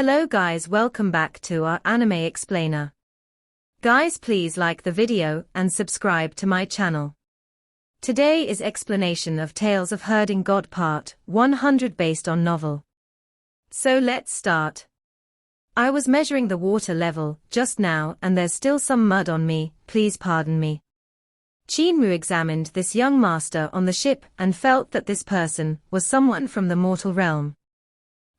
Hello guys, welcome back to our anime explainer. Guys, please like the video and subscribe to my channel. Today is explanation of Tales of Herding God Part 100 based on novel. So let's start. I was measuring the water level just now and there's still some mud on me, please pardon me. Qin Mu examined this young master on the ship and felt that this person was someone from the mortal realm.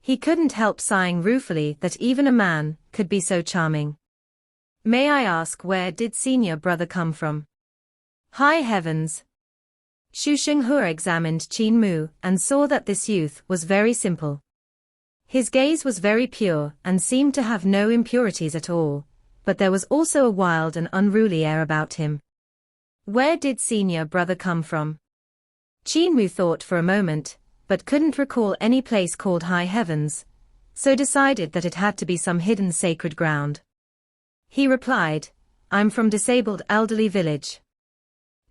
He couldn't help sighing ruefully that even a man could be so charming. May I ask, where did senior brother come from? High heavens! Xu Shenghua examined Qin Mu and saw that this youth was very simple. His gaze was very pure and seemed to have no impurities at all, but there was also a wild and unruly air about him. Where did senior brother come from? Qin Mu thought for a moment, but couldn't recall any place called High Heavens, so decided that it had to be some hidden sacred ground. He replied, I'm from disabled elderly village.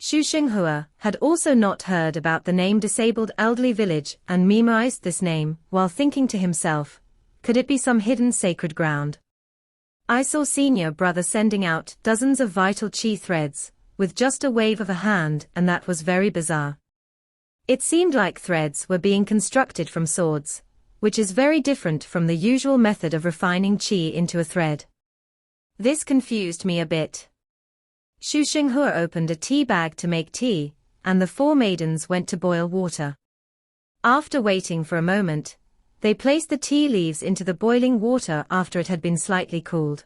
Xu Shenghua had also not heard about the name disabled elderly village and memorized this name while thinking to himself, could it be some hidden sacred ground? I saw senior brother sending out dozens of vital chi threads, with just a wave of a hand, and that was very bizarre. It seemed like threads were being constructed from swords, which is very different from the usual method of refining chi into a thread. This confused me a bit. Xu Shenghua opened a tea bag to make tea, and the four maidens went to boil water. After waiting for a moment, they placed the tea leaves into the boiling water after it had been slightly cooled.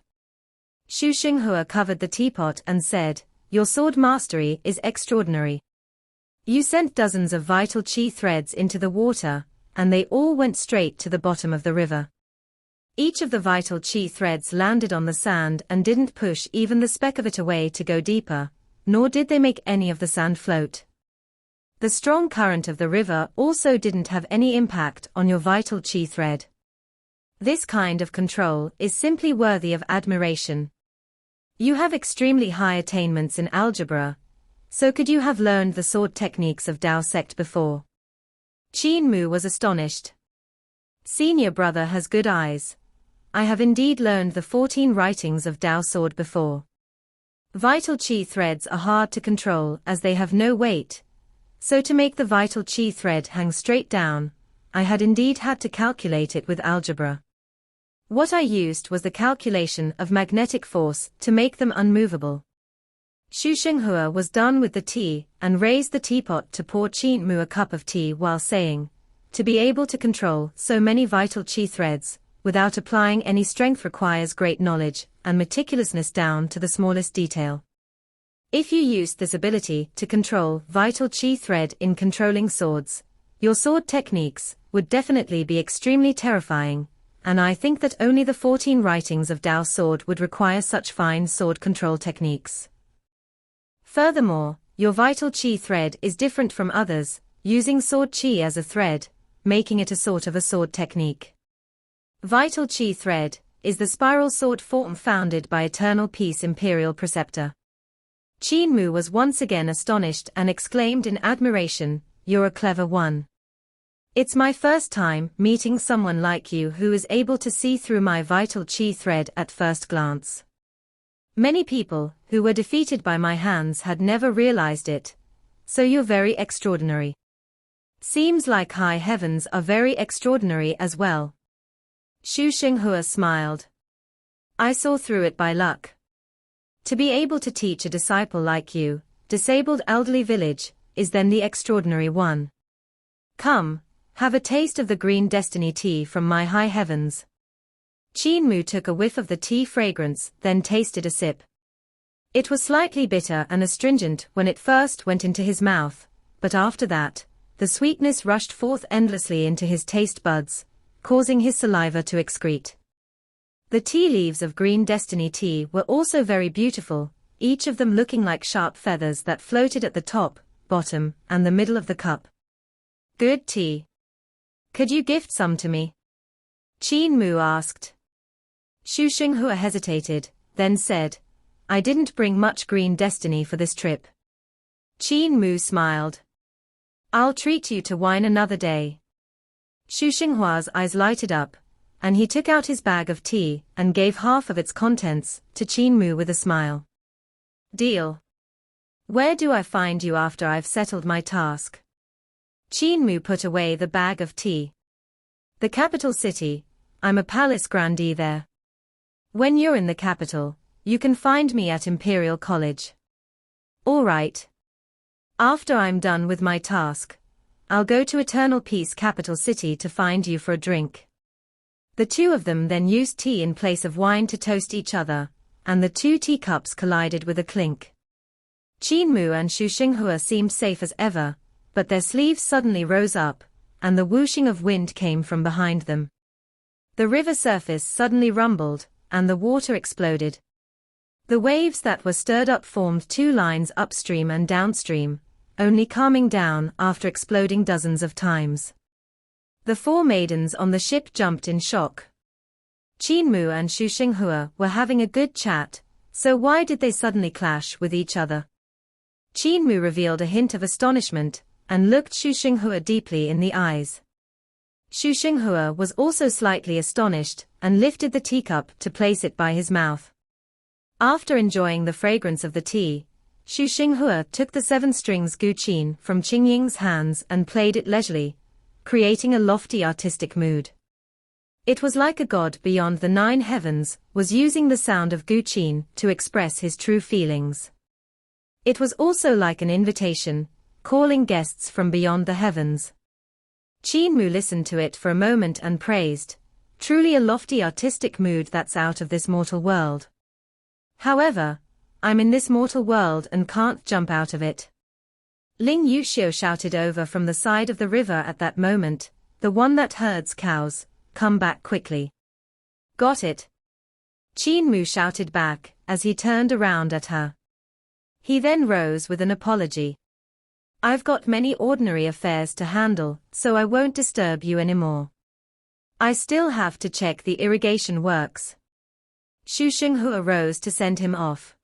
Xu Shenghua covered the teapot and said, Your sword mastery is extraordinary. You sent dozens of vital chi threads into the water, and they all went straight to the bottom of the river. Each of the vital chi threads landed on the sand and didn't push even the speck of it away to go deeper, nor did they make any of the sand float. The strong current of the river also didn't have any impact on your vital chi thread. This kind of control is simply worthy of admiration. You have extremely high attainments in algebra, so could you have learned the sword techniques of Dao sect before? Qin Mu was astonished. Senior brother has good eyes. I have indeed learned the 14 writings of Dao sword before. Vital chi threads are hard to control as they have no weight, so to make the vital chi thread hang straight down, I had indeed had to calculate it with algebra. What I used was the calculation of magnetic force to make them unmovable. Xu Shenghua was done with the tea and raised the teapot to pour Qin Mu a cup of tea while saying, to be able to control so many vital chi threads, without applying any strength requires great knowledge and meticulousness down to the smallest detail. If you used this ability to control vital chi thread in controlling swords, your sword techniques would definitely be extremely terrifying, and I think that only the 14 writings of Dao sword would require such fine sword control techniques. Furthermore, your vital chi thread is different from others, using sword chi as a thread, making it a sort of a sword technique. Vital chi thread is the spiral sword form founded by Eternal Peace Imperial Preceptor. Qin Mu was once again astonished and exclaimed in admiration, You're a clever one. It's my first time meeting someone like you who is able to see through my vital chi thread at first glance. Many people who were defeated by my hands had never realized it, so you're very extraordinary. Seems like High Heavens are very extraordinary as well. Xu Shenghua smiled. I saw through it by luck. To be able to teach a disciple like you, disabled elderly village, is then the extraordinary one. Come, have a taste of the green destiny tea from my High Heavens. Qin Mu took a whiff of the tea fragrance, then tasted a sip. It was slightly bitter and astringent when it first went into his mouth, but after that, the sweetness rushed forth endlessly into his taste buds, causing his saliva to excrete. The tea leaves of green destiny tea were also very beautiful, each of them looking like sharp feathers that floated at the top, bottom, and the middle of the cup. Good tea. Could you gift some to me? Qin Mu asked. Xu Shenghua hesitated, then said, I didn't bring much green destiny for this trip. Qin Mu smiled. I'll treat you to wine another day. Xu Xinghua's eyes lighted up, and he took out his bag of tea and gave half of its contents to Qin Mu with a smile. Deal. Where do I find you after I've settled my task? Qin Mu put away the bag of tea. The capital city. I'm a palace grandee there. When you're in the capital, you can find me at Imperial College. All right. After I'm done with my task, I'll go to Eternal Peace capital city to find you for a drink. The two of them then used tea in place of wine to toast each other, and the two teacups collided with a clink. Qin Mu and Xu Xinghua seemed safe as ever, but their sleeves suddenly rose up, and the whooshing of wind came from behind them. The river surface suddenly rumbled, and the water exploded. The waves that were stirred up formed two lines upstream and downstream, only calming down after exploding dozens of times. The four maidens on the ship jumped in shock. Qin Mu and Xu Xinghua were having a good chat, so why did they suddenly clash with each other? Qin Mu revealed a hint of astonishment, and looked Xu Xinghua deeply in the eyes. Xu Xinghua was also slightly astonished, and lifted the teacup to place it by his mouth. After enjoying the fragrance of the tea, Xu Xinghua took the 7 strings guqin from Qingying's hands and played it leisurely, creating a lofty artistic mood. It was like a god beyond the 9 heavens was using the sound of guqin to express his true feelings. It was also like an invitation, calling guests from beyond the heavens. Qin Mu listened to it for a moment and praised, truly a lofty artistic mood that's out of this mortal world. However, I'm in this mortal world and can't jump out of it. Ling Yuxiu shouted over from the side of the river at that moment, the one that herds cows, come back quickly. Got it? Qin Mu shouted back, as he turned around at her. He then rose with an apology. I've got many ordinary affairs to handle, so I won't disturb you anymore. I still have to check the irrigation works. Xu Xinghua rose to send him off.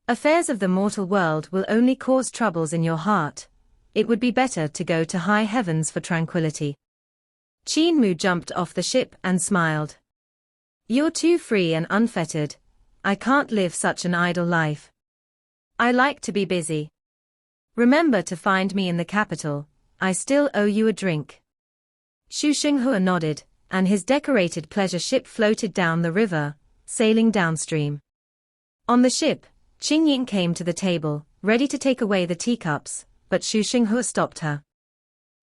Affairs of the mortal world will only cause troubles in your heart. It would be better to go to high heavens for tranquility. Qin Mu jumped off the ship and smiled. You're too free and unfettered. I can't live such an idle life. I like to be busy. Remember to find me in the capital. I still owe you a drink. Xu Xinghua nodded, and his decorated pleasure ship floated down the river, sailing downstream. On the ship, Qingying came to the table, ready to take away the teacups, but Xu Xinghua stopped her.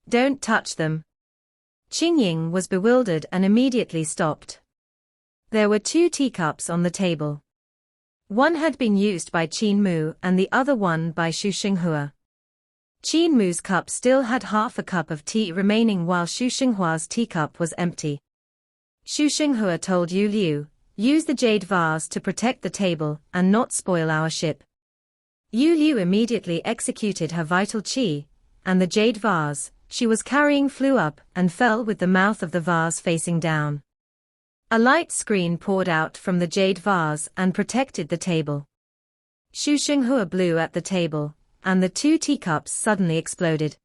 Don't touch them. Qingying was bewildered and immediately stopped. There were 2 teacups on the table. One had been used by Qin Mu and the other one by Xu Xinghua. Qin Mu's cup still had half a cup of tea remaining while Xu Xinghua's teacup was empty. Xu Xinghua told Yu Liu, use the jade vase to protect the table and not spoil our ship. Yu Liu immediately executed her vital qi, and the jade vase she was carrying flew up and fell with the mouth of the vase facing down. A light screen poured out from the jade vase and protected the table. Xu Xinghua blew at the table, and the 2 teacups suddenly exploded.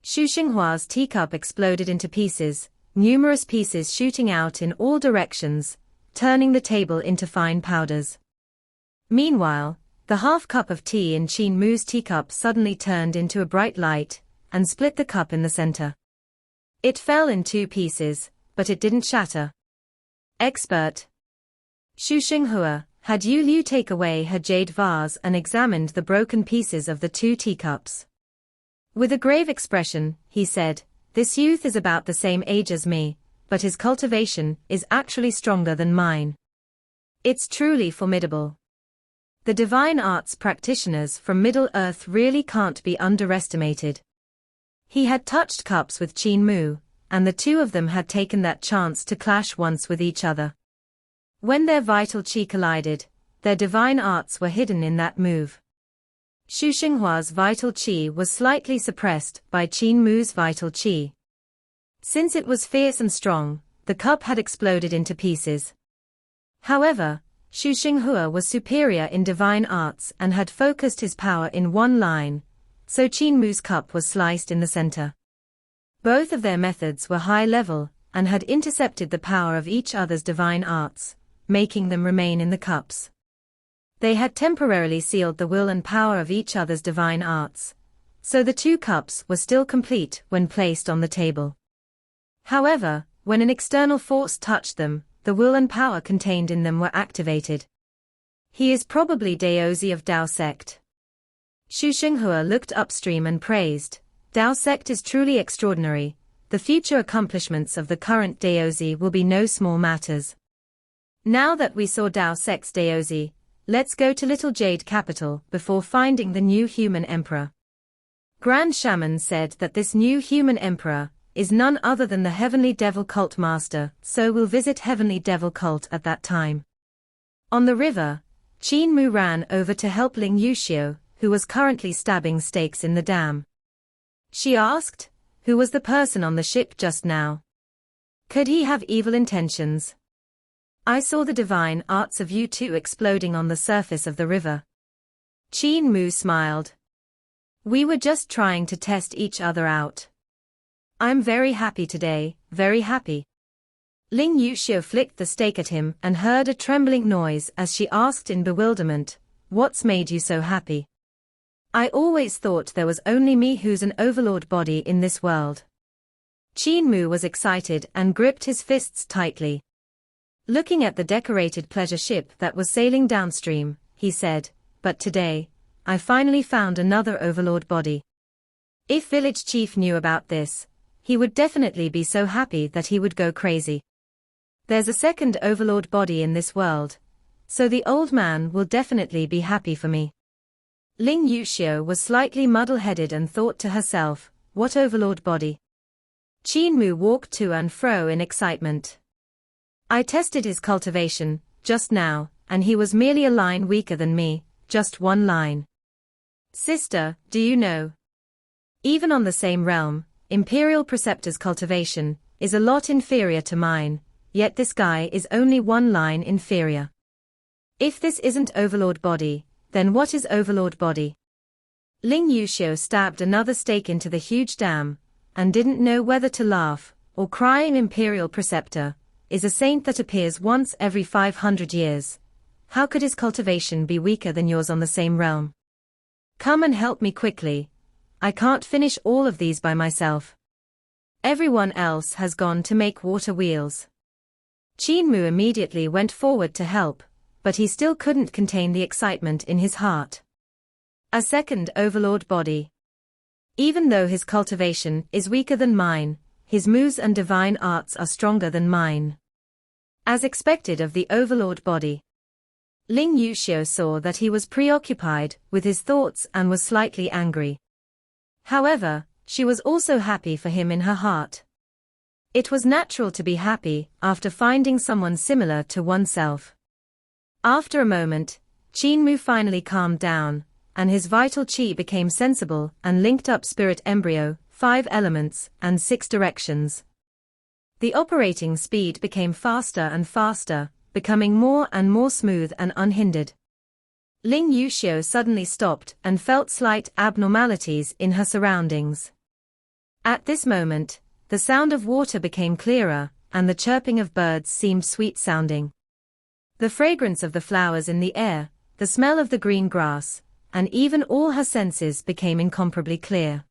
Xu Xinghua's teacup exploded into pieces, numerous pieces shooting out in all directions, turning the table into fine powders. Meanwhile, the half cup of tea in Qin Mu's teacup suddenly turned into a bright light, and split the cup in the center. It fell in 2 pieces, but it didn't shatter. Expert. Xu Xinghua had Yu Liu take away her jade vase and examined the broken pieces of the 2 teacups. With a grave expression, he said, this youth is about the same age as me, but his cultivation is actually stronger than mine. It's truly formidable. The divine arts practitioners from Middle-earth really can't be underestimated. He had touched cups with Qin Mu, and the 2 of them had taken that chance to clash once with each other. When their vital qi collided, their divine arts were hidden in that move. Xu Xinghua's vital qi was slightly suppressed by Qin Mu's vital qi. Since it was fierce and strong, the cup had exploded into pieces. However, Xu Xinghua was superior in divine arts and had focused his power in one line, so Qin Mu's cup was sliced in the center. Both of their methods were high level, and had intercepted the power of each other's divine arts, making them remain in the cups. They had temporarily sealed the will and power of each other's divine arts, so the two cups were still complete when placed on the table. However, when an external force touched them, the will and power contained in them were activated. He is probably Daozi of Dao sect. Xu Xinghua looked upstream and praised, Dao sect is truly extraordinary, the future accomplishments of the current Daozi will be no small matters. Now that we saw Dao sect's Daozi, let's go to Little Jade Capital before finding the new human emperor. Grand Shaman said that this new human emperor is none other than the Heavenly Devil Cult Master, so we'll visit Heavenly Devil Cult at that time. On the river, Qin Mu ran over to help Ling Yuxiu, who was currently stabbing stakes in the dam. She asked, who was the person on the ship just now? Could he have evil intentions? I saw the divine arts of you two exploding on the surface of the river. Qin Mu smiled. We were just trying to test each other out. I'm very happy today, very happy. Ling Yuxiu flicked the stake at him and heard a trembling noise as she asked in bewilderment, what's made you so happy? I always thought there was only me who's an overlord body in this world. Qin Mu was excited and gripped his fists tightly. Looking at the decorated pleasure ship that was sailing downstream, he said, but today, I finally found another overlord body. If village chief knew about this, he would definitely be so happy that he would go crazy. There's a second overlord body in this world, so the old man will definitely be happy for me. Ling Yuxiu was slightly muddle-headed and thought to herself, what overlord body? Qin Mu walked to and fro in excitement. I tested his cultivation, just now, and he was merely a line weaker than me, just one line. Sister, do you know? Even on the same realm, Imperial Preceptor's cultivation is a lot inferior to mine, yet this guy is only one line inferior. If this isn't overlord body, then what is overlord body? Ling Yuxiu stabbed another stake into the huge dam, and didn't know whether to laugh or cry. Imperial Preceptor is a saint that appears once every 500 years. How could his cultivation be weaker than yours on the same realm? Come and help me quickly. I can't finish all of these by myself. Everyone else has gone to make water wheels. Qin Mu immediately went forward to help, but he still couldn't contain the excitement in his heart. A second overlord body. Even though his cultivation is weaker than mine, his moves and divine arts are stronger than mine. As expected of the overlord body, Ling Yuxiu saw that he was preoccupied with his thoughts and was slightly angry. However, she was also happy for him in her heart. It was natural to be happy after finding someone similar to oneself. After a moment, Qin Mu finally calmed down, and his vital qi became sensible and linked up spirit embryo, 5 elements, and 6 directions. The operating speed became faster and faster, becoming more and more smooth and unhindered. Ling Yuxiu suddenly stopped and felt slight abnormalities in her surroundings. At this moment, the sound of water became clearer, and the chirping of birds seemed sweet-sounding. The fragrance of the flowers in the air, the smell of the green grass, and even all her senses became incomparably clear.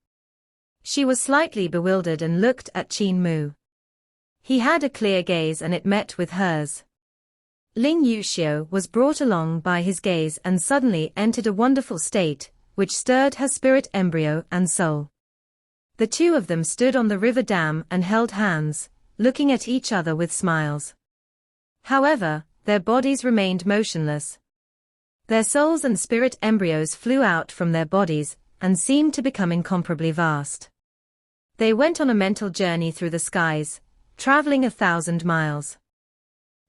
She was slightly bewildered and looked at Qin Mu. He had a clear gaze and it met with hers. Ling Yuxiu was brought along by his gaze and suddenly entered a wonderful state, which stirred her spirit embryo and soul. The two of them stood on the river dam and held hands, looking at each other with smiles. However, their bodies remained motionless. Their souls and spirit embryos flew out from their bodies and seemed to become incomparably vast. They went on a mental journey through the skies, traveling 1,000 miles.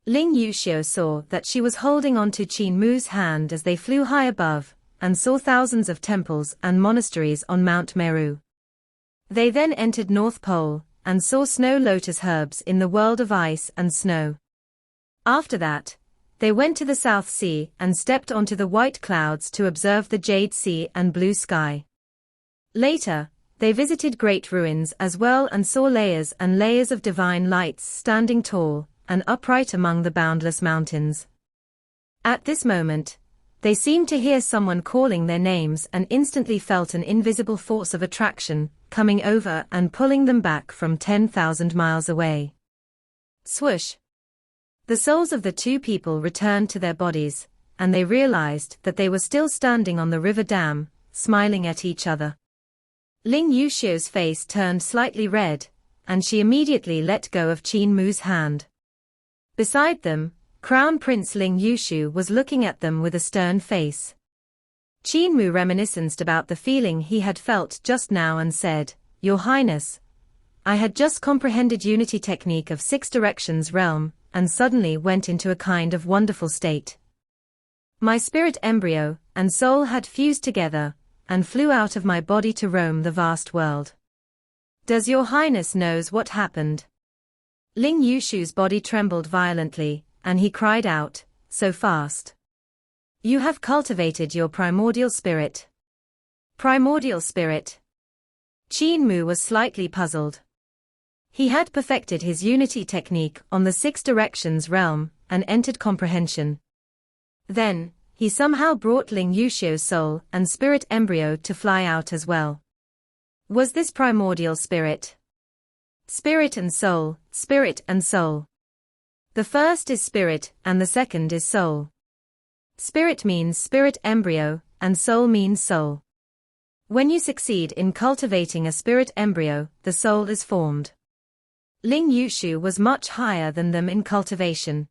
Ling Yuxiu saw that she was holding on to Qin Mu's hand as they flew high above, and saw thousands of temples and monasteries on Mount Meru. They then entered North Pole, and saw snow lotus herbs in the world of ice and snow. After that, they went to the South Sea and stepped onto the white clouds to observe the Jade Sea and blue sky. Later, They visited great ruins as well and saw layers and layers of divine lights standing tall and upright among the boundless mountains. At this moment, they seemed to hear someone calling their names and instantly felt an invisible force of attraction coming over and pulling them back from 10,000 miles away. Swoosh! The souls of the two people returned to their bodies, and they realized that they were still standing on the river dam, smiling at each other. Ling Yuxiu's face turned slightly red, and she immediately let go of Qin Mu's hand. Beside them, Crown Prince Ling Yuxiu was looking at them with a stern face. Qin Mu reminisced about the feeling he had felt just now and said, "Your Highness, I had just comprehended unity technique of Six Directions realm, and suddenly went into a kind of wonderful state. My spirit embryo and soul had fused together, and flew out of my body to roam the vast world. Does your Highness knows what happened?" Ling Yuxiu's body trembled violently, and he cried out, "So fast. You have cultivated your primordial spirit." Primordial spirit? Qin Mu was slightly puzzled. He had perfected his unity technique on the Six Directions realm, and entered comprehension. Then, he somehow brought Ling Yuxiu's soul and spirit embryo to fly out as well. Was this primordial spirit? Spirit and soul, spirit and soul. The first is spirit and the second is soul. Spirit means spirit embryo, and soul means soul. When you succeed in cultivating a spirit embryo, the soul is formed. Ling Yuxiu was much higher than them in cultivation.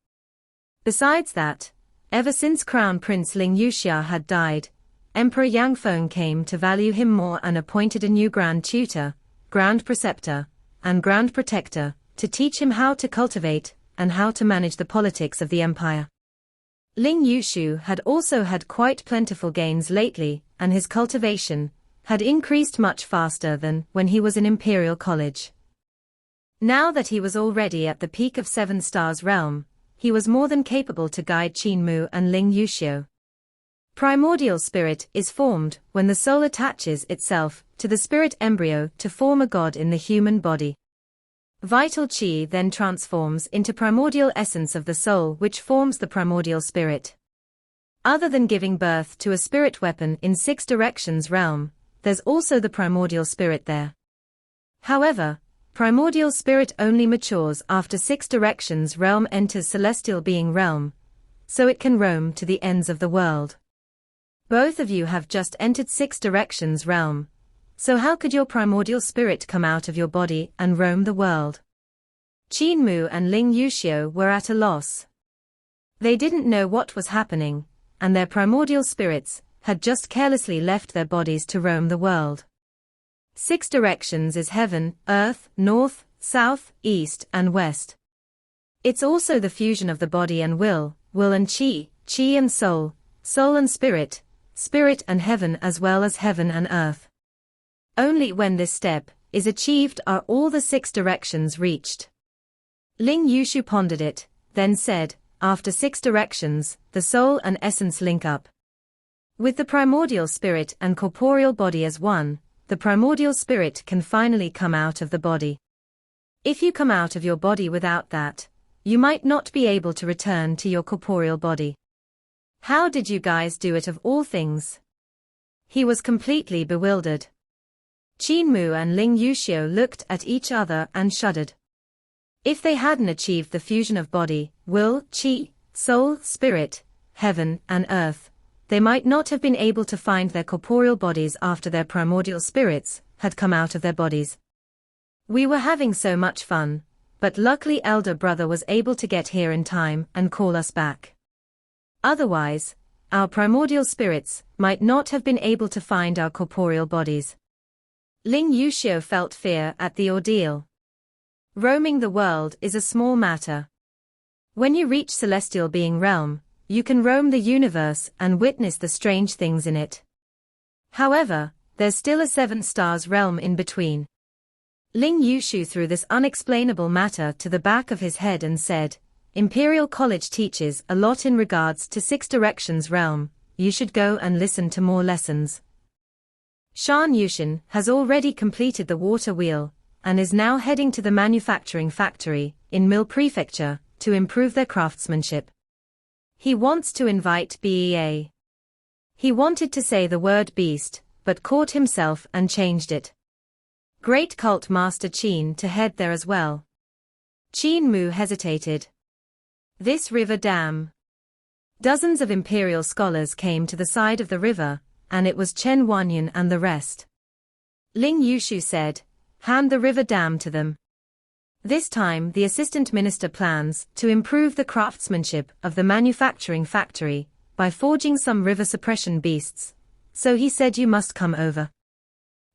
Besides that, ever since Crown Prince Ling Yuxia had died, Emperor Yangfeng came to value him more and appointed a new Grand Tutor, Grand Preceptor, and Grand Protector, to teach him how to cultivate and how to manage the politics of the empire. Ling Yuxiu had also had quite plentiful gains lately, and his cultivation had increased much faster than when he was in Imperial College. Now that he was already at the peak of Seven Stars realm, he was more than capable to guide Qin Mu and Ling Yuxiu. Primordial spirit is formed when the soul attaches itself to the spirit embryo to form a god in the human body. Vital qi then transforms into primordial essence of the soul, which forms the primordial spirit. Other than giving birth to a spirit weapon in Six Directions realm, there's also the primordial spirit there. However, primordial spirit only matures after Six Directions realm enters celestial being realm, so it can roam to the ends of the world. Both of you have just entered Six Directions realm, so how could your primordial spirit come out of your body and roam the world? Qin Mu and Ling Yuxiu were at a loss. They didn't know what was happening, and their primordial spirits had just carelessly left their bodies to roam the world. Six Directions is heaven, earth, north, south, east, and west. It's also the fusion of the body and will and qi, qi and soul, soul and spirit, spirit and heaven, as well as heaven and earth. Only when this step is achieved are all the Six Directions reached. Ling Yuxiu pondered it, then said, "After Six Directions, the soul and essence link up. With the primordial spirit and corporeal body as one, the primordial spirit can finally come out of the body. If you come out of your body without that, you might not be able to return to your corporeal body. How did you guys do it of all things?" He was completely bewildered. Qin Mu and Ling Yuxiu looked at each other and shuddered. If they hadn't achieved the fusion of body, will, qi, soul, spirit, heaven, and earth, they might not have been able to find their corporeal bodies after their primordial spirits had come out of their bodies. "We were having so much fun, but luckily elder brother was able to get here in time and call us back. Otherwise, our primordial spirits might not have been able to find our corporeal bodies." Ling Yuxiu felt fear at the ordeal. Roaming the world is a small matter. When you reach celestial being realm, you can roam the universe and witness the strange things in it. However, there's still a Seven Stars realm in between. Ling Yuxiu threw this unexplainable matter to the back of his head and said, "Imperial College teaches a lot in regards to Six Directions realm, you should go and listen to more lessons." Shan Yushin has already completed the water wheel, and is now heading to the manufacturing factory, in Mill Prefecture, to improve their craftsmanship. He wants to invite BEA. He wanted to say the word beast, but caught himself and changed it. Great Cult Master Qin to head there as well. Qin Mu hesitated. This river dam. Dozens of imperial scholars came to the side of the river, and it was Chen Wanyan and the rest. Ling Yushu said, hand the river dam to them. This time the assistant minister plans to improve the craftsmanship of the manufacturing factory by forging some river suppression beasts, so he said you must come over.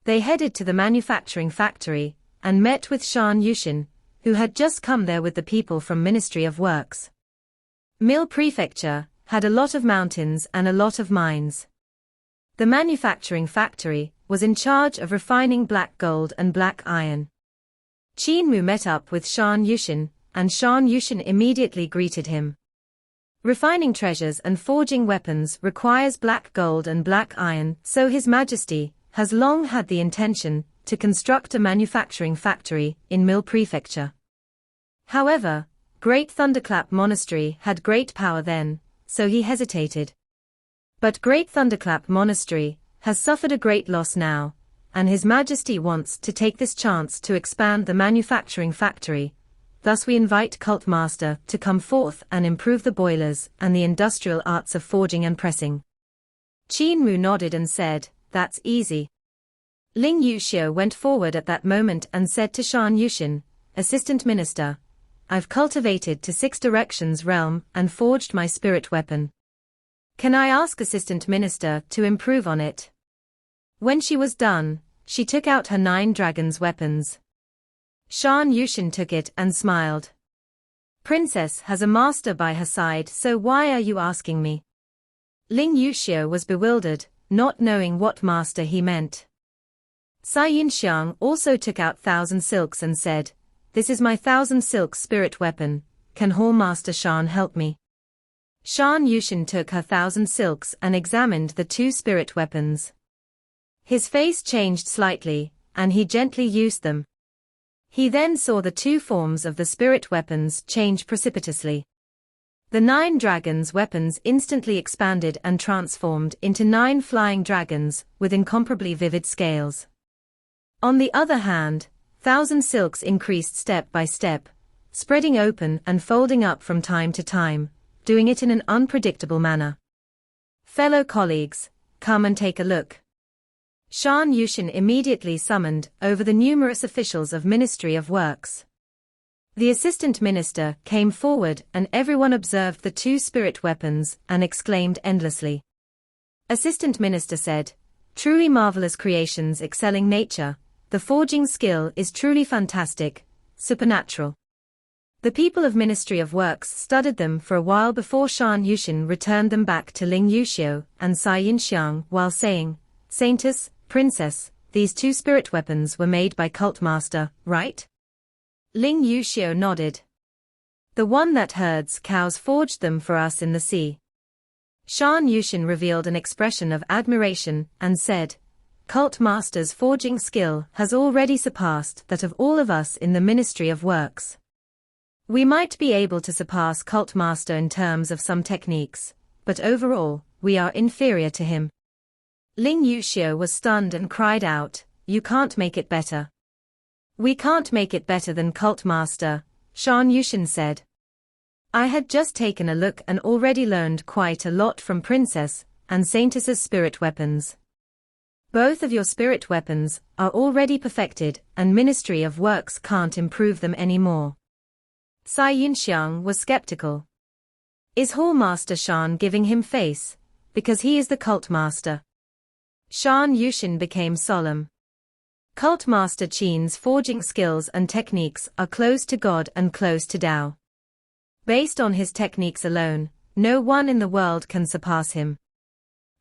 They headed to the manufacturing factory, and met with Shan Yushin, who had just come there with the people from Ministry of Works. Mill Prefecture had a lot of mountains and a lot of mines. The manufacturing factory was in charge of refining black gold and black iron. Qin Mu met up with Shan Yushin, and Shan Yushin immediately greeted him. Refining treasures and forging weapons requires black gold and black iron, so His Majesty has long had the intention to construct a manufacturing factory in Mill Prefecture. However, Great Thunderclap Monastery had great power then, so he hesitated. But Great Thunderclap Monastery has suffered a great loss now, and His Majesty wants to take this chance to expand the manufacturing factory. Thus we invite Cult Master to come forth and improve the boilers and the industrial arts of forging and pressing. Qin Mu nodded and said, that's easy. Ling Yuxiu went forward at that moment and said to Shan Yushin, Assistant Minister, I've cultivated to 6 directions realm and forged my spirit weapon. Can I ask Assistant Minister to improve on it? When she was done, she took out her 9 dragons weapons. Shan Yushin took it and smiled. Princess has a master by her side, so why are you asking me? Ling Yuxiu was bewildered, not knowing what master he meant. Cai Yinxiang also took out 1,000 silks and said, this is my 1,000 silk spirit weapon, can Hall Master Shan help me? Shan Yushin took her 1,000 silks and examined the 2 spirit weapons. His face changed slightly, and he gently used them. He then saw the 2 forms of the spirit weapons change precipitously. The 9 dragons weapons instantly expanded and transformed into 9 flying dragons with incomparably vivid scales. On the other hand, 1,000 silks increased step by step, spreading open and folding up from time to time, doing it in an unpredictable manner. Fellow colleagues, come and take a look. Shan Yushin immediately summoned over the numerous officials of Ministry of Works. The assistant minister came forward and everyone observed the 2 spirit weapons and exclaimed endlessly. Assistant minister said, truly marvelous creations excelling nature, the forging skill is truly fantastic, supernatural. The people of Ministry of Works studied them for a while before Shan Yushin returned them back to Ling Yuxiu and Cai Yinxiang while saying, Saintess, Princess, these 2 spirit weapons were made by Cult Master, right? Ling Yuxiu nodded. The one that herds cows forged them for us in the sea. Shan Yushin revealed an expression of admiration and said, Cult Master's forging skill has already surpassed that of all of us in the Ministry of Works. We might be able to surpass Cult Master in terms of some techniques, but overall, we are inferior to him. Ling Yuxiu was stunned and cried out, you can't make it better. We can't make it better than Cult Master, Shan Yushin said. I had just taken a look and already learned quite a lot from Princess and Saintess's spirit weapons. Both of your spirit weapons are already perfected and Ministry of Works can't improve them anymore. Cai Yinxiang was skeptical. Is Hall Master Shan giving him face, because he is the Cult Master? Shan Yushin became solemn. Cult Master Qin's forging skills and techniques are close to God and close to Tao. Based on his techniques alone, no one in the world can surpass him.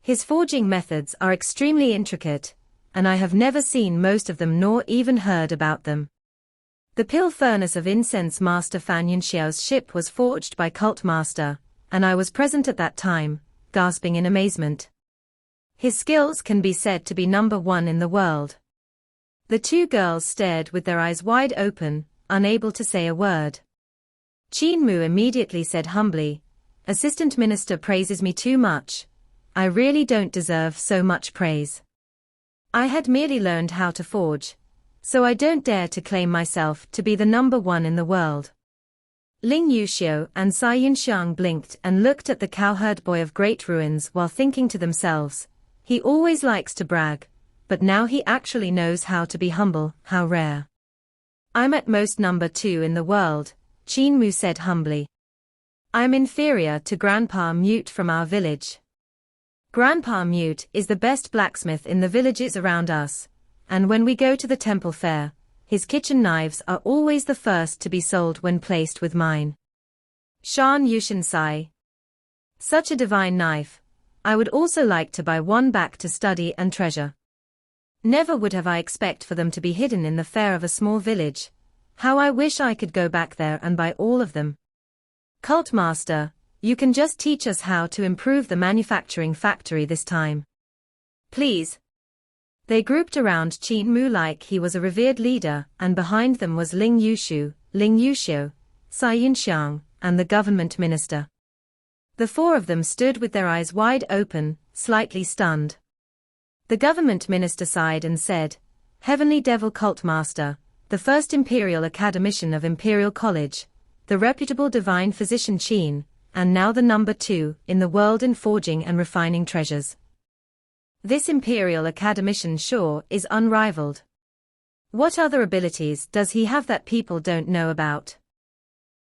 His forging methods are extremely intricate, and I have never seen most of them nor even heard about them. The pill furnace of Incense Master Fan Yunxiao's ship was forged by Cult Master, and I was present at that time, gasping in amazement. His skills can be said to be number one in the world. The two girls stared with their eyes wide open, unable to say a word. Qin Mu immediately said humbly, "Assistant Minister praises me too much. I really don't deserve so much praise. I had merely learned how to forge, so I don't dare to claim myself to be the number one in the world." Ling Yuxiu and Cai Yunxiang blinked and looked at the cowherd boy of great ruins while thinking to themselves, he always likes to brag, but now he actually knows how to be humble, how rare. "I'm at most number 2 in the world," Qin Mu said humbly. "I'm inferior to Grandpa Mute from our village. Grandpa Mute is the best blacksmith in the villages around us, and when we go to the temple fair, his kitchen knives are always the first to be sold when placed with mine. Shan Yushin Sai. Such a divine knife. I would also like to buy one back to study and treasure. Never would have I expect for them to be hidden in the fair of a small village. How I wish I could go back there and buy all of them. Cult Master, you can just teach us how to improve the manufacturing factory this time. Please." They grouped around Qin Mu like he was a revered leader, and behind them was Ling Yuxiu, Cai Yunxiang, and the government minister. The four of them stood with their eyes wide open, slightly stunned. The government minister sighed and said, "Heavenly Devil Cult Master, the first Imperial Academician of Imperial College, the reputable divine physician Qin, and now the number 2 in the world in forging and refining treasures. This Imperial Academician sure is unrivaled. What other abilities does he have that people don't know about?"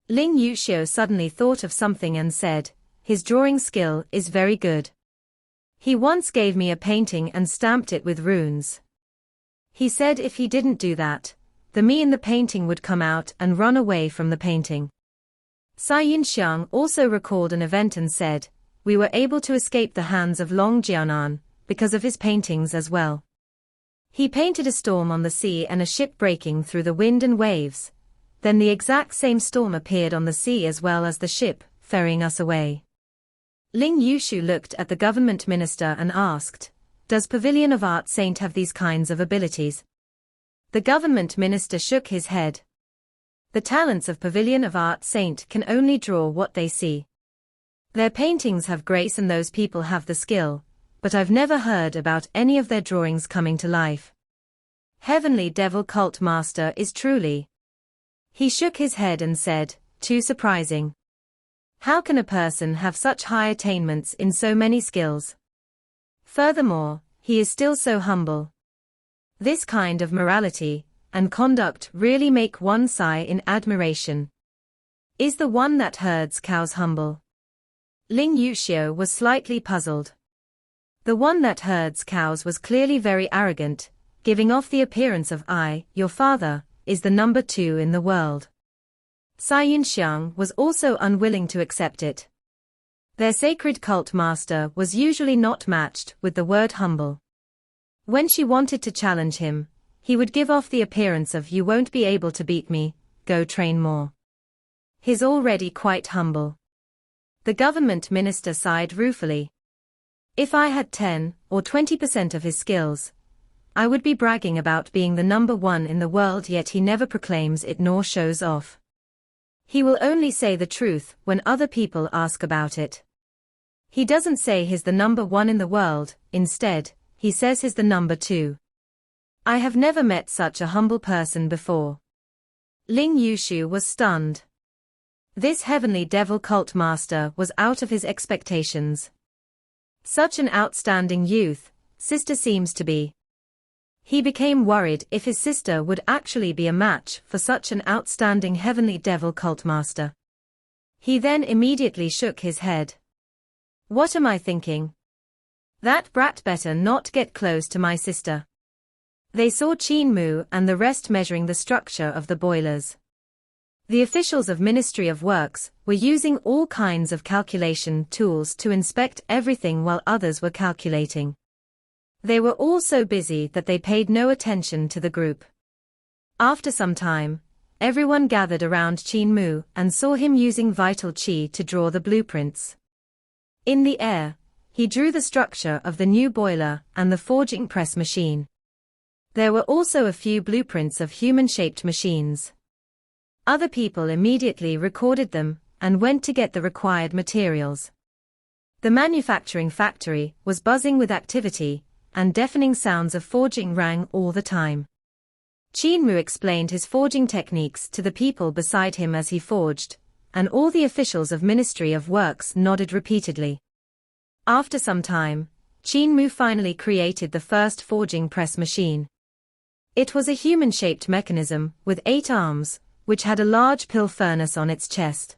Ling Yuxiu suddenly thought of something and said, "His drawing skill is very good. He once gave me a painting and stamped it with runes. He said if he didn't do that, the me in the painting would come out and run away from the painting." Cai Yunxiang also recalled an event and said, "We were able to escape the hands of Long Jianan because of his paintings as well. He painted a storm on the sea and a ship breaking through the wind and waves. Then the exact same storm appeared on the sea as well as the ship, ferrying us away." Ling Yuxiu looked at the government minister and asked, "Does Pavilion of Art Saint have these kinds of abilities?" The government minister shook his head. "The talents of Pavilion of Art Saint can only draw what they see. Their paintings have grace and those people have the skill, but I've never heard about any of their drawings coming to life. Heavenly Devil Cult Master is truly..." He shook his head and said, "Too surprising. How can a person have such high attainments in so many skills? Furthermore, he is still so humble. This kind of morality and conduct really make one sigh in admiration. Is the one that herds cows humble?" Ling Yuxiu was slightly puzzled. The one that herds cows was clearly very arrogant, giving off the appearance of your father, is the number 2 in the world. Cai Yunxiang was also unwilling to accept it. Their sacred cult master was usually not matched with the word humble. When she wanted to challenge him, he would give off the appearance of "You won't be able to beat me, go train more." He's already quite humble. The government minister sighed ruefully. "If I had 10 or 20% of his skills, I would be bragging about being the number 1 in the world, yet he never proclaims it nor shows off. He will only say the truth when other people ask about it. He doesn't say he's the number 1 in the world, instead, he says he's the number 2. I have never met such a humble person before." Ling Yuxiu was stunned. This heavenly devil cult master was out of his expectations. Such an outstanding youth, sister seems to be. He became worried if his sister would actually be a match for such an outstanding heavenly devil cult master. He then immediately shook his head. "What am I thinking? That brat better not get close to my sister." They saw Qin Mu and the rest measuring the structure of the boilers. The officials of Ministry of Works were using all kinds of calculation tools to inspect everything while others were calculating. They were all so busy that they paid no attention to the group. After some time, everyone gathered around Qin Mu and saw him using vital qi to draw the blueprints. In the air, he drew the structure of the new boiler and the forging press machine. There were also a few blueprints of human-shaped machines. Other people immediately recorded them and went to get the required materials. The manufacturing factory was buzzing with activity, and deafening sounds of forging rang all the time. Qin Mu explained his forging techniques to the people beside him as he forged, and all the officials of Ministry of Works nodded repeatedly. After some time, Qin Mu finally created the first forging press machine. It was a human-shaped mechanism with 8 arms, which had a large pill furnace on its chest.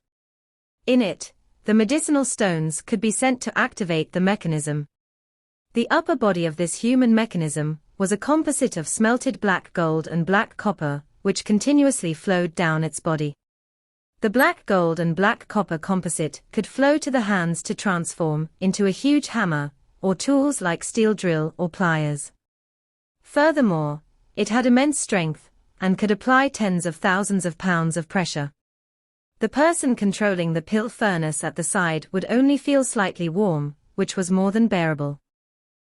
In it, the medicinal stones could be sent to activate the mechanism. The upper body of this human mechanism was a composite of smelted black gold and black copper, which continuously flowed down its body. The black gold and black copper composite could flow to the hands to transform into a huge hammer, or tools like steel drill or pliers. Furthermore, it had immense strength, and could apply tens of thousands of pounds of pressure. The person controlling the pill furnace at the side would only feel slightly warm, which was more than bearable.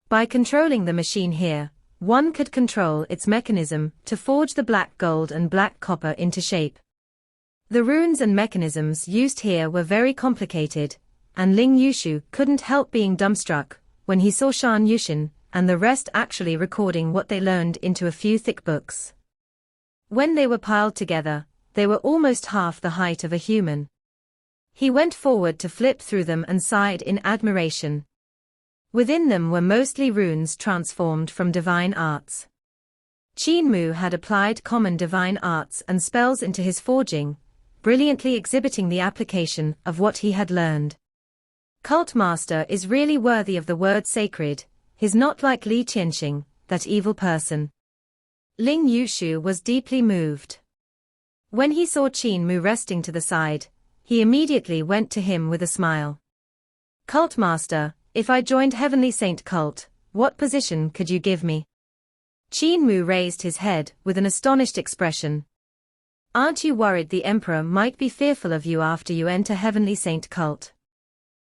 By controlling the machine here, one could control its mechanism to forge the black gold and black copper into shape. The runes and mechanisms used here were very complicated, and Ling Yushu couldn't help being dumbstruck when he saw Shan Yushin and the rest actually recording what they learned into a few thick books. When they were piled together, they were almost half the height of a human. He went forward to flip through them and sighed in admiration. Within them were mostly runes transformed from divine arts. Qin Mu had applied common divine arts and spells into his forging, brilliantly exhibiting the application of what he had learned. Cult Master is really worthy of the word sacred, he's not like Li Qianxing, that evil person. Ling Yushu was deeply moved. When he saw Qin Mu resting to the side, he immediately went to him with a smile. Cult Master, if I joined Heavenly Saint Cult, what position could you give me? Qin Mu raised his head with an astonished expression. Aren't you worried the Emperor might be fearful of you after you enter Heavenly Saint Cult?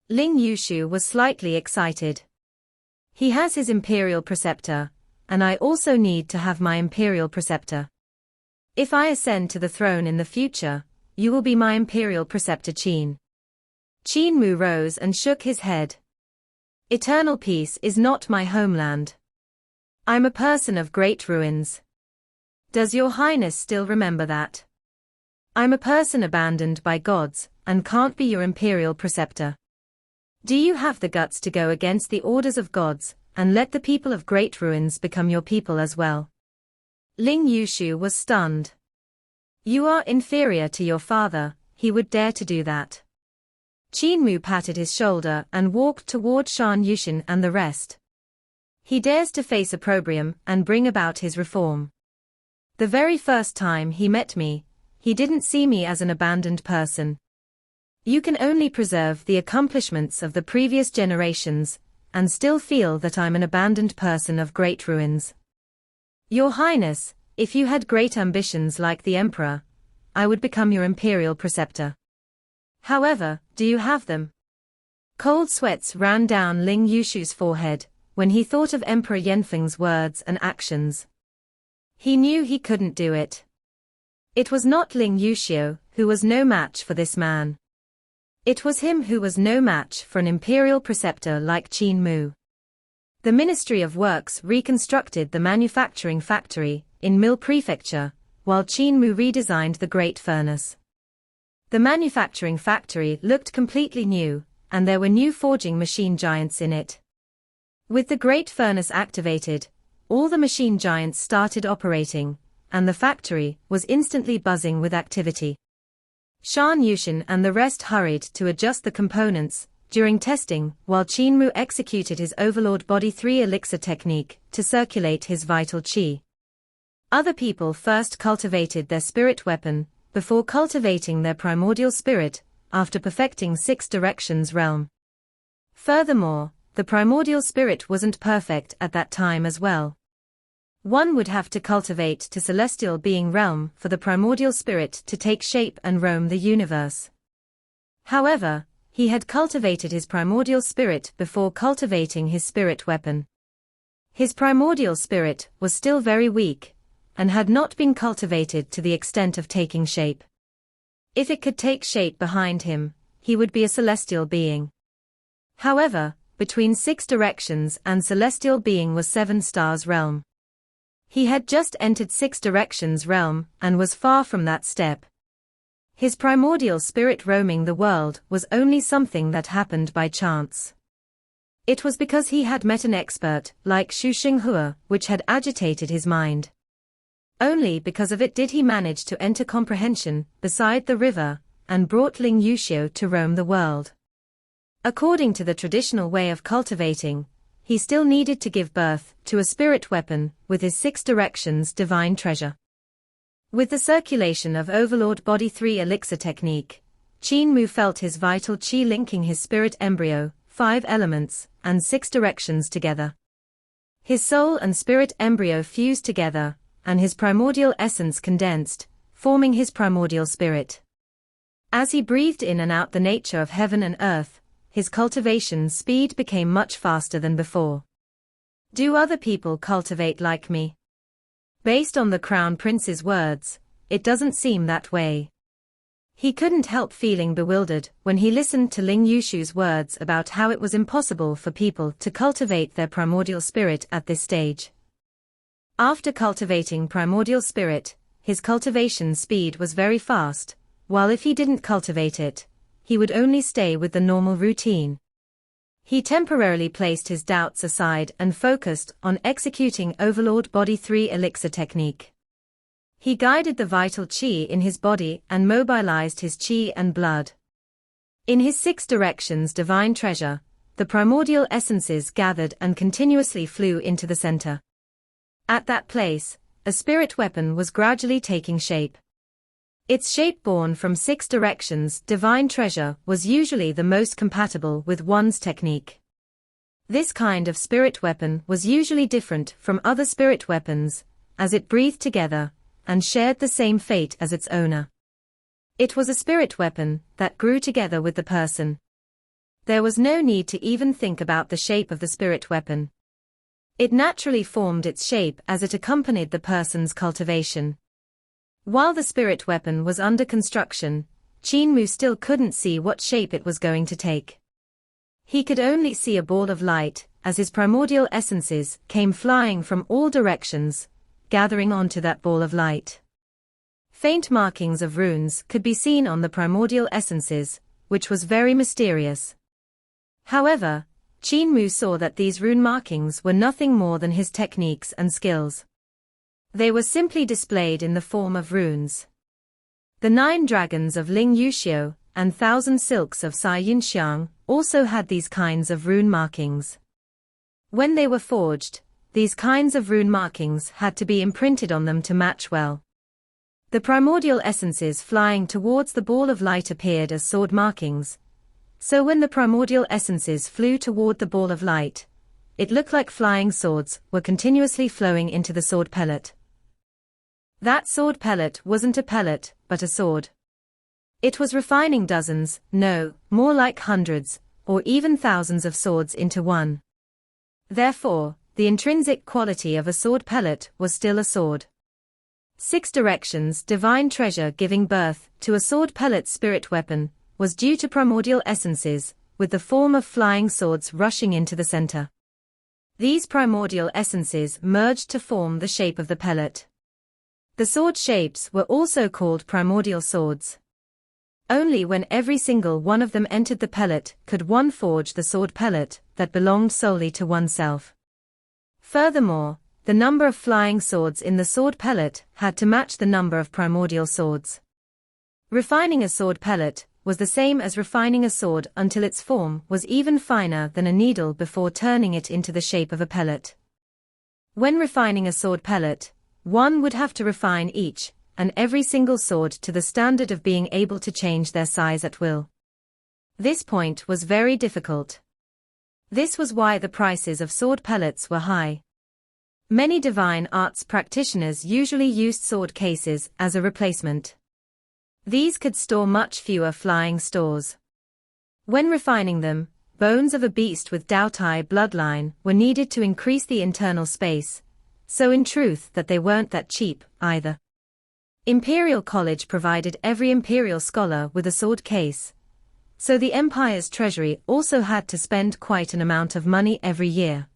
Ling Yushu was slightly excited. He has his Imperial Preceptor, and I also need to have my Imperial Preceptor. If I ascend to the throne in the future, you will be my Imperial Preceptor Qin. Qin Mu rose and shook his head. Eternal peace is not my homeland. I'm a person of great ruins. Does your Highness still remember that? I'm a person abandoned by gods, and can't be your Imperial Preceptor. Do you have the guts to go against the orders of gods, and let the people of great ruins become your people as well? Ling Yushu was stunned. You are inferior to your father, he would dare to do that. Qin Mu patted his shoulder and walked toward Shan Yushin and the rest. He dares to face opprobrium and bring about his reform. The very first time he met me, he didn't see me as an abandoned person. You can only preserve the accomplishments of the previous generations, and still feel that I'm an abandoned person of great ruins. Your Highness, if you had great ambitions like the Emperor, I would become your Imperial Preceptor. However, do you have them? Cold sweats ran down Ling Yushu's forehead when he thought of Emperor Yanfeng's words and actions. He knew he couldn't do it. It was not Ling Yushu who was no match for this man. It was him who was no match for an Imperial Preceptor like Qin Mu. The Ministry of Works reconstructed the manufacturing factory in Mill Prefecture, while Qin Mu redesigned the Great Furnace. The manufacturing factory looked completely new, and there were new forging machine giants in it. With the Great Furnace activated, all the machine giants started operating, and the factory was instantly buzzing with activity. Shan Yushin and the rest hurried to adjust the components during testing, while Qin Mu executed his Overlord Body 3 elixir technique to circulate his vital qi. Other people first cultivated their spirit weapon, before cultivating their primordial spirit, after perfecting 6 directions realm. Furthermore, the primordial spirit wasn't perfect at that time as well. One would have to cultivate to celestial being realm for the primordial spirit to take shape and roam the universe. However, He had cultivated his primordial spirit before cultivating his spirit weapon. His primordial spirit was still very weak, and had not been cultivated to the extent of taking shape. If it could take shape behind him, he would be a celestial being. However, between 6 directions and celestial being was 7 stars realm. He had just entered 6 directions realm and was far from that step. His primordial spirit roaming the world was only something that happened by chance. It was because he had met an expert like Xu Xinghua, which had agitated his mind. Only because of it did he manage to enter comprehension beside the river and brought Ling Yuxiu to roam the world. According to the traditional way of cultivating, he still needed to give birth to a spirit weapon with his 6 directions divine treasure. With the circulation of overlord body 3 elixir technique, Qin Mu felt his vital qi linking his spirit embryo, 5 elements, and 6 directions together. His soul and spirit embryo fused together, and his primordial essence condensed, forming his primordial spirit. As he breathed in and out the nature of heaven and earth, his cultivation speed became much faster than before. Do other people cultivate like me? Based on the Crown Prince's words, it doesn't seem that way. He couldn't help feeling bewildered when he listened to Ling Yuxiu's words about how it was impossible for people to cultivate their primordial spirit at this stage. After cultivating primordial spirit, his cultivation speed was very fast, while if he didn't cultivate it, he would only stay with the normal routine. He temporarily placed his doubts aside and focused on executing Overlord Body 3 Elixir technique. He guided the vital qi in his body and mobilized his qi and blood. In his 6 directions divine treasure, the primordial essences gathered and continuously flew into the center. At that place, a spirit weapon was gradually taking shape. Its shape born from 6 directions divine treasure was usually the most compatible with one's technique. This kind of spirit weapon was usually different from other spirit weapons, as it breathed together and shared the same fate as its owner. It was a spirit weapon that grew together with the person. There was no need to even think about the shape of the spirit weapon. It naturally formed its shape as it accompanied the person's cultivation. While the spirit weapon was under construction, Qin Mu still couldn't see what shape it was going to take. He could only see a ball of light, as his primordial essences came flying from all directions, gathering onto that ball of light. Faint markings of runes could be seen on the primordial essences, which was very mysterious. However, Qin Mu saw that these rune markings were nothing more than his techniques and skills. They were simply displayed in the form of runes. The 9 dragons of Ling Yuxiu and 1,000 silks of Sai Yunxiang also had these kinds of rune markings. When they were forged, these kinds of rune markings had to be imprinted on them to match well. The primordial essences flying towards the ball of light appeared as sword markings, so when the primordial essences flew toward the ball of light, it looked like flying swords were continuously flowing into the sword pellet. That sword pellet wasn't a pellet, but a sword. It was refining dozens, no, more like hundreds, or even thousands of swords into one. Therefore, the intrinsic quality of a sword pellet was still a sword. 6 directions divine treasure giving birth to a sword pellet spirit weapon was due to primordial essences, with the form of flying swords rushing into the center. These primordial essences merged to form the shape of the pellet. The sword shapes were also called primordial swords. Only when every single one of them entered the pellet could one forge the sword pellet that belonged solely to oneself. Furthermore, the number of flying swords in the sword pellet had to match the number of primordial swords. Refining a sword pellet was the same as refining a sword until its form was even finer than a needle before turning it into the shape of a pellet. When refining a sword pellet, one would have to refine each and every single sword to the standard of being able to change their size at will. This point was very difficult. This was why the prices of sword pellets were high. Many divine arts practitioners usually used sword cases as a replacement. These could store much fewer flying stores. When refining them, bones of a beast with Daotai bloodline were needed to increase the internal space, so in truth that they weren't that cheap, either. Imperial College provided every Imperial scholar with a sword case, so the Empire's treasury also had to spend quite an amount of money every year.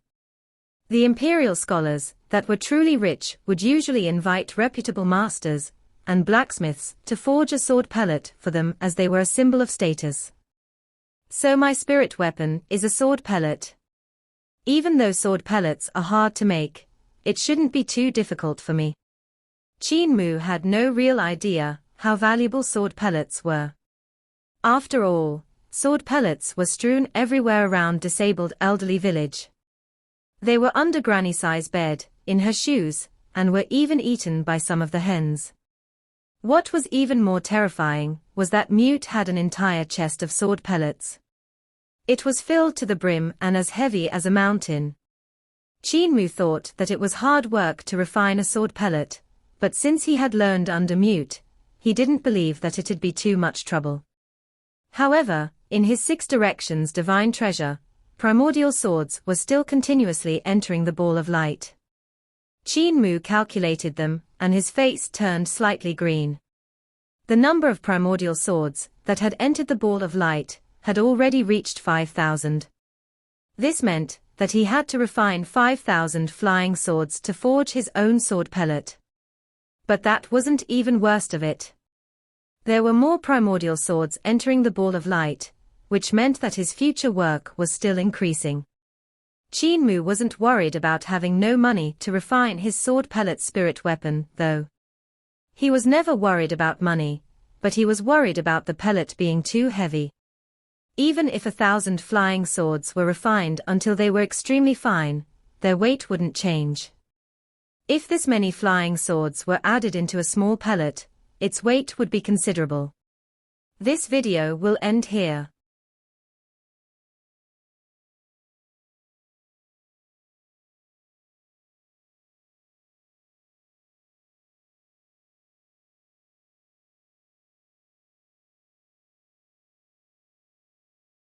The Imperial scholars that were truly rich would usually invite reputable masters and blacksmiths to forge a sword pellet for them, as they were a symbol of status. So my spirit weapon is a sword pellet. Even though sword pellets are hard to make, it shouldn't be too difficult for me. Qin Mu had no real idea how valuable sword pellets were. After all, sword pellets were strewn everywhere around disabled elderly village. They were under Granny-size bed, in her shoes, and were even eaten by some of the hens. What was even more terrifying was that Mute had an entire chest of sword pellets. It was filled to the brim and as heavy as a mountain. Qin Mu thought that it was hard work to refine a sword pellet, but since he had learned under Mute, he didn't believe that it'd be too much trouble. However, in his 6 directions divine treasure, primordial swords were still continuously entering the ball of light. Qin Mu calculated them, and his face turned slightly green. The number of primordial swords that had entered the ball of light had already reached 5,000. This meant that he had to refine 5,000 flying swords to forge his own sword pellet. But that wasn't even worst of it. There were more primordial swords entering the ball of light, which meant that his future work was still increasing. Qin Mu wasn't worried about having no money to refine his sword pellet spirit weapon, though. He was never worried about money, but he was worried about the pellet being too heavy. Even if 1,000 flying swords were refined until they were extremely fine, their weight wouldn't change. If this many flying swords were added into a small pellet, its weight would be considerable. This video will end here.